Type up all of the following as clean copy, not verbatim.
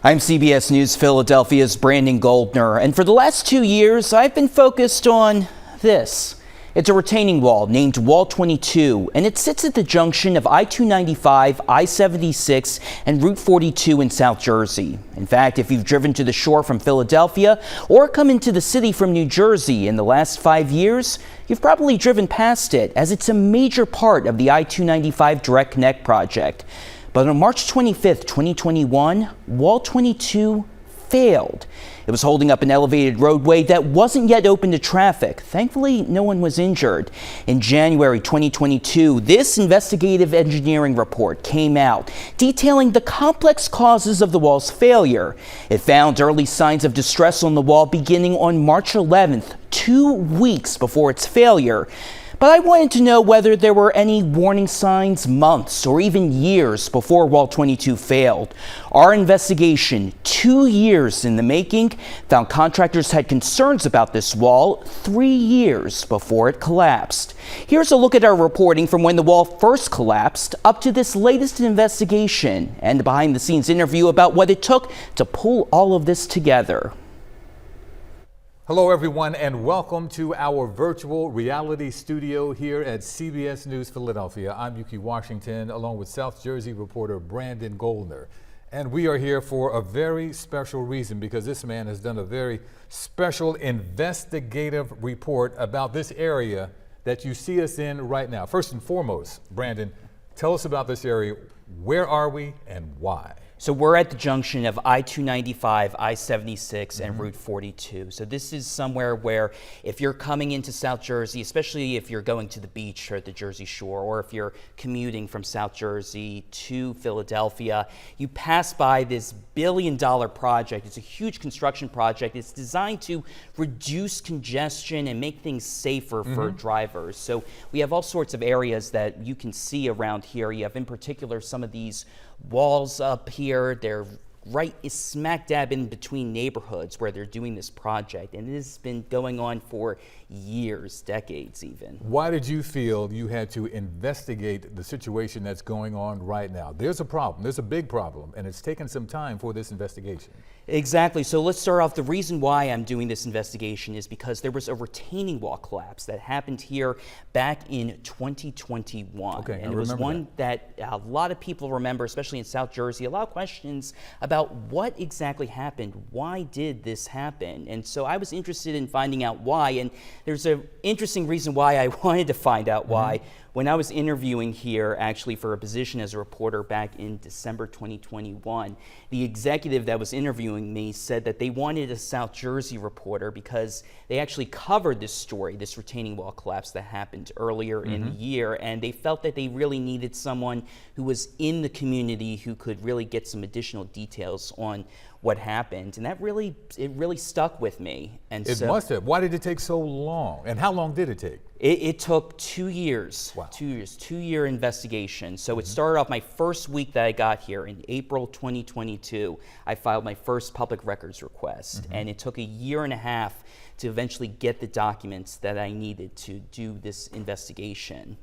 I'm CBS News Philadelphia's Brandon Goldner, and for the last 2 years, I've been focused on this. It's a retaining wall named Wall 22, and it sits at the junction of I-295, I-76, and Route 42 in South Jersey. In fact, if you've driven to the shore from Philadelphia or come into the city from New Jersey in the last 5 years, you've probably driven past it, as it's a major part of the I-295 Direct Connect project. But on March 25th, 2021, Wall 22 failed. It was holding up an elevated roadway that wasn't yet open to traffic. Thankfully, no one was injured. In January 2022, this investigative engineering report came out detailing the complex causes of the wall's failure. It found early signs of distress on the wall beginning on March 11th, 2 weeks before its failure. But I wanted to know whether there were any warning signs months or even years before Wall 22 failed. Our investigation, 2 years in the making, found contractors had concerns about this wall 3 years before it collapsed. Here's a look at our reporting from when the wall first collapsed up to this latest investigation and a behind-the-scenes interview about what it took to pull all of this together. Hello everyone, and welcome to our virtual reality studio here at CBS News Philadelphia. I'm Yuki Washington, along with South Jersey reporter Brandon Goldner. And we are here for a very special reason, because this man has done a very special investigative report about this area that you see us in right now. First and foremost, Brandon, tell us about this area. Where are we and why? So we're at the junction of I-295, I-76, and Route 42. So this is somewhere where if you're coming into South Jersey, especially if you're going to the beach or the Jersey Shore, or if you're commuting from South Jersey to Philadelphia, you pass by this billion-dollar project. It's a huge construction project. It's designed to reduce congestion and make things safer for drivers. So we have all sorts of areas that you can see around here. You have in particular some of these walls up here. They're right smack dab in between neighborhoods where they're doing this project, and it has been going on for years, decades even. Why did you feel you had to investigate the situation that's going on right now? There's a problem, there's a big problem, and it's taken some time for this investigation. Exactly. So let's start off. The reason why I'm doing this investigation is because there was a retaining wall collapse that happened here back in 2021. Okay, and it was one that a lot of people remember, especially in South Jersey. A lot of questions about what exactly happened. Why did this happen? And so I was interested in finding out why. And there's an interesting reason why I wanted to find out why. When I was interviewing here, actually for a position as a reporter back in December 2021, the executive that was interviewing me said that they wanted a South Jersey reporter because they actually covered this story, this retaining wall collapse that happened earlier in the year, and they felt that they really needed someone who was in the community who could really get some additional details on what happened, and that really stuck with me. And it must have. Why did it take so long? And how long did it take? It took 2 years. Wow. 2 years, 2-year investigation. So it started off my first week that I got here in April 2022. I filed my first public records request, and it took 1.5 years to eventually get the documents that I needed to do this investigation.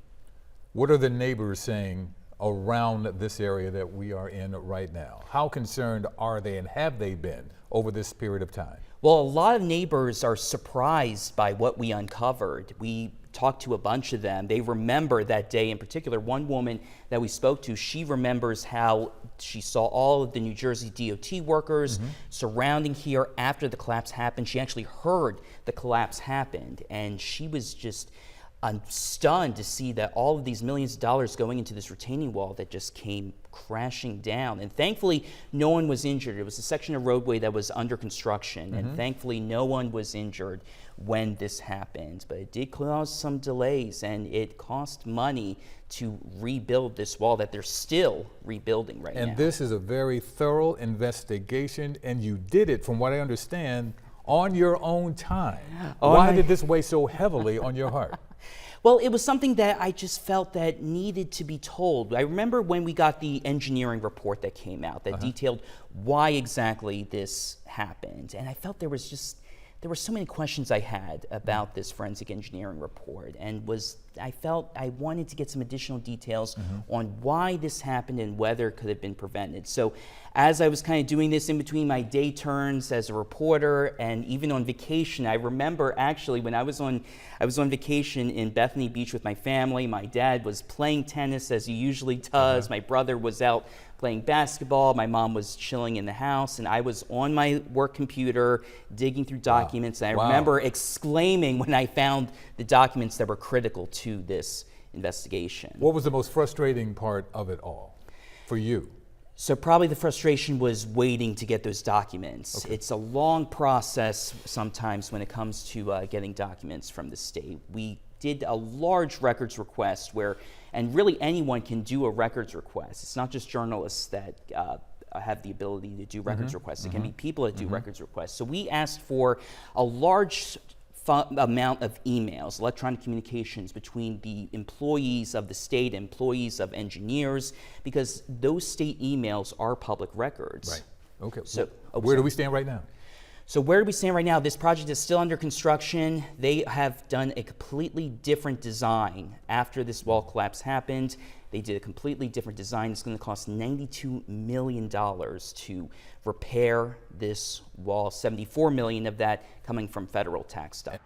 What are the neighbors saying around this area that we are in right now? How concerned are they, and have they been over this period of time? Well, a lot of neighbors are surprised by what we uncovered. We talked to a bunch of them. They remember that day in particular. One woman that we spoke to, she remembers how she saw all of the New Jersey DOT workers surrounding here after the collapse happened. She actually heard the collapse happened, and she was just stunned to see that all of these millions of dollars going into this retaining wall that just came crashing down. And thankfully, no one was injured. It was a section of roadway that was under construction, and thankfully no one was injured when this happened. But it did cause some delays, and it cost money to rebuild this wall that they're still rebuilding right now. And this is a very thorough investigation, and you did it, from what I understand, on your own time. Why did this weigh so heavily on your heart? Well, it was something that I just felt that needed to be told. I remember when we got the engineering report that came out that detailed why exactly this happened, and I felt there was there were so many questions I had about this forensic engineering report, and I felt I wanted to get some additional details on why this happened and whether it could have been prevented. So as I was kind of doing this in between my day turns as a reporter and even on vacation, I remember actually when I was on vacation in Bethany Beach with my family. My dad was playing tennis as he usually does. My brother was out playing basketball. My mom was chilling in the house, and I was on my work computer digging through documents. And I remember exclaiming when I found the documents that were critical to this investigation. What was the most frustrating part of it all for you? So probably the frustration was waiting to get those documents. It's a long process sometimes when it comes to getting documents from the state. We did a large records request and really anyone can do a records request. It's not just journalists that have the ability to do records requests. It can be people that do records requests. So we asked for a large amount of emails, electronic communications between the employees of the state, employees of engineers, because those state emails are public records. Right. Okay. So where do we stand right now? So where do we stand right now? This project is still under construction. They have done a completely different design after this wall collapse happened. They did a completely different design. It's going to cost $92 million to repair this wall, $74 million of that coming from federal tax dollars.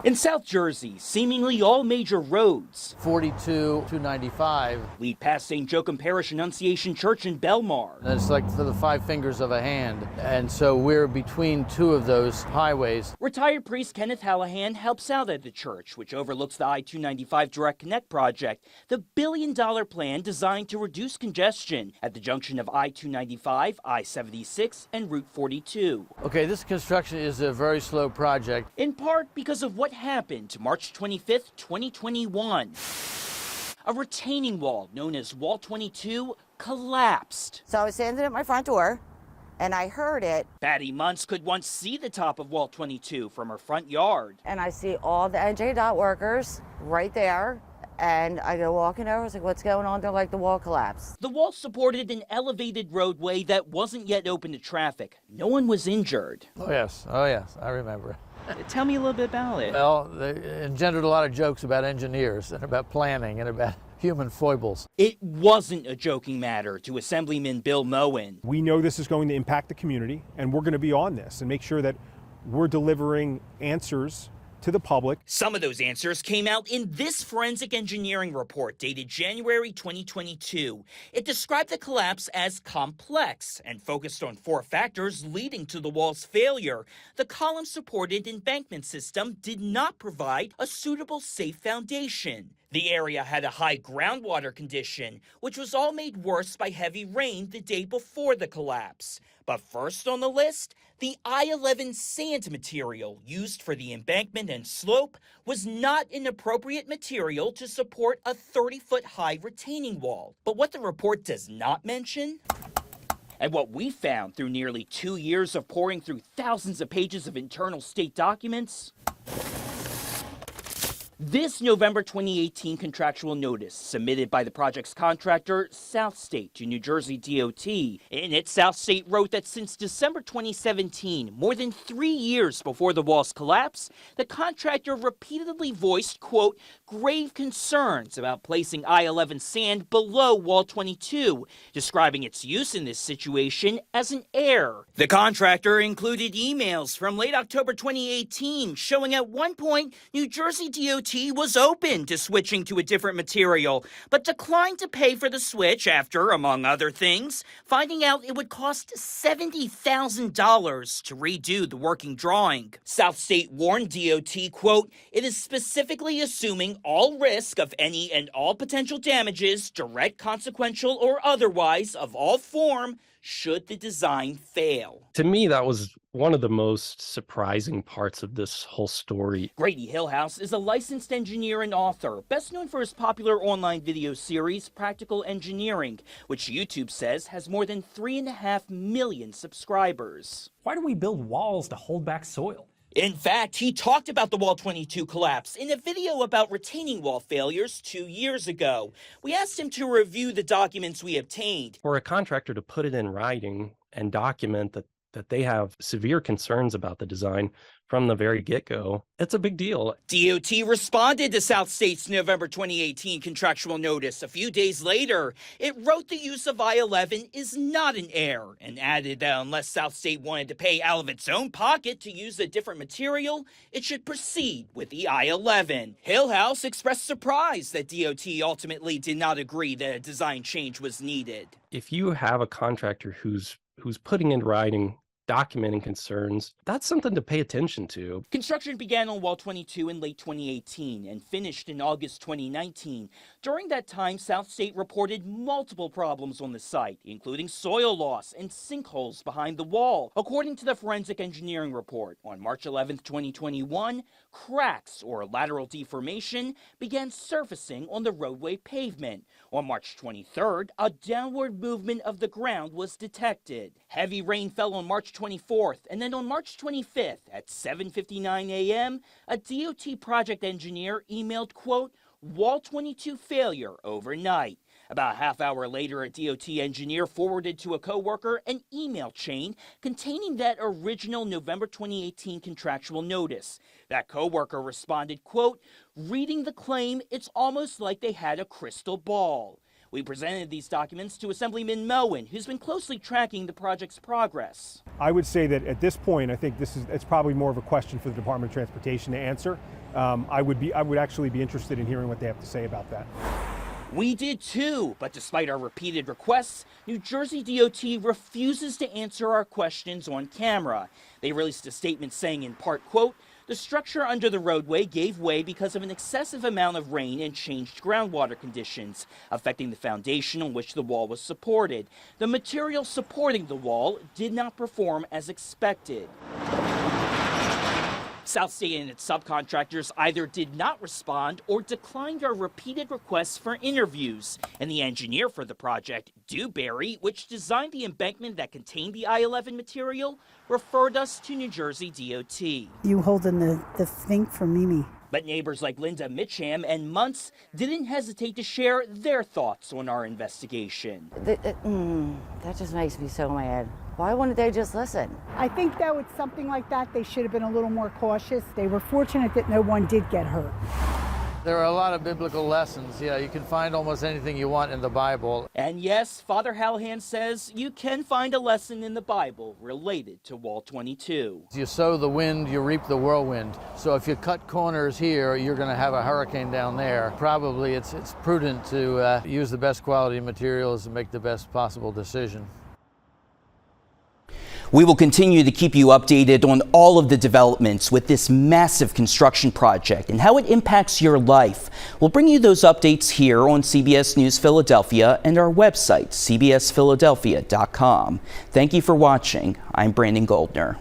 In South Jersey, seemingly all major roads 42 to 95. lead past St. Joachim Parish Annunciation Church in Belmar. And it's like for the 5 fingers of a hand. And so we're between 2 of those highways. Retired priest Kenneth Hallahan helps out at the church, which overlooks the I-295 Direct Connect project, the billion-dollar plan designed to reduce congestion at the junction of I-295, I-76, and Route 42. Okay, this construction is a very slow project. In part because of what happened March 25th, 2021. A retaining wall known as Wall 22 collapsed. So I was standing at my front door and I heard it. Patty Muntz could once see the top of Wall 22 from her front yard. And I see all the NJDOT workers right there. And I go walking over, I was like, what's going on? They're like, the wall collapsed. The wall supported an elevated roadway that wasn't yet open to traffic. No one was injured. Oh yes, I remember. Tell me a little bit about it. Well, they engendered a lot of jokes about engineers and about planning and about human foibles. It wasn't a joking matter to Assemblyman Bill Moen. We know this is going to impact the community, and we're going to be on this and make sure that we're delivering answers to the public. Some of those answers came out in this forensic engineering report dated January 2022. It described the collapse as complex and focused on 4 factors leading to the wall's failure. The column-supported embankment system did not provide a suitable safe foundation. The area had a high groundwater condition, which was all made worse by heavy rain the day before the collapse. But first on the list, the I-11 sand material used for the embankment and slope was not an appropriate material to support a 30-foot high retaining wall. But what the report does not mention, and what we found through nearly 2 years of poring through thousands of pages of internal state documents, this November 2018 contractual notice submitted by the project's contractor, South State, to New Jersey DOT. In it, South State wrote that since December 2017, more than 3 years before the wall's collapse, the contractor repeatedly voiced, quote, grave concerns about placing I-11 sand below Wall 22, describing its use in this situation as an error. The contractor included emails from late October 2018 showing at one point New Jersey DOT was open to switching to a different material, but declined to pay for the switch after, among other things, finding out it would cost $70,000 to redo the working drawing. South State warned DOT, quote, it is specifically assuming all risk of any and all potential damages, direct, consequential, or otherwise, of all form, should the design fail. To me, that was one of the most surprising parts of this whole story. Grady Hillhouse is a licensed engineer and author, best known for his popular online video series, Practical Engineering, which YouTube says has more than 3.5 million subscribers. Why do we build walls to hold back soil? In fact, he talked about the Wall 22 collapse in a video about retaining wall failures 2 years ago. We asked him to review the documents we obtained. For a contractor to put it in writing and document that that they have severe concerns about the design from the very get-go. It's a big deal. DOT responded to South State's November 2018 contractual notice. A few days later, it wrote the use of I-11 is not an error and added that unless South State wanted to pay out of its own pocket to use a different material, it should proceed with the I-11. Hillhouse expressed surprise that DOT ultimately did not agree that a design change was needed. If you have a contractor who's putting in writing, documenting concerns, that's something to pay attention to. Construction began on Wall 22 in late 2018 and finished in August 2019. During that time, South State reported multiple problems on the site, including soil loss and sinkholes behind the wall. According to the forensic engineering report, on March 11, 2021, cracks or lateral deformation began surfacing on the roadway pavement. On March 23rd, a downward movement of the ground was detected. Heavy rain fell on March 24th, and then on March 25th at 7:59 a.m., a DOT project engineer emailed, quote, Wall 22 failure overnight. About a half hour later, a DOT engineer forwarded to a coworker an email chain containing that original November 2018 contractual notice. That coworker responded, quote, reading the claim, it's almost like they had a crystal ball. We presented these documents to Assemblyman Moen, who's been closely tracking the project's progress. I would say that at this point, I think it's probably more of a question for the Department of Transportation to answer. I would actually be interested in hearing what they have to say about that. We did too, but despite our repeated requests, New Jersey DOT refuses to answer our questions on camera. They released a statement saying in part, quote, the structure under the roadway gave way because of an excessive amount of rain and changed groundwater conditions, affecting the foundation on which the wall was supported. The material supporting the wall did not perform as expected. South State and its subcontractors either did not respond or declined our repeated requests for interviews. And the engineer for the project, Dewberry, which designed the embankment that contained the I-11 material, referred us to New Jersey DOT. You holding the thing for Mimi. But neighbors like Linda Mitcham and Muntz didn't hesitate to share their thoughts on our investigation. That just makes me so mad. Why wouldn't they just listen? I think that with something like that, they should have been a little more cautious. They were fortunate that no one did get hurt. There are a lot of biblical lessons. Yeah, you can find almost anything you want in the Bible. And yes, Father Hallahan says you can find a lesson in the Bible related to Wall 22. You sow the wind, you reap the whirlwind. So if you cut corners here, you're going to have a hurricane down there. Probably it's prudent to use the best quality materials and make the best possible decision. We will continue to keep you updated on all of the developments with this massive construction project and how it impacts your life. We'll bring you those updates here on CBS News Philadelphia and our website, cbsphiladelphia.com. Thank you for watching. I'm Brandon Goldner.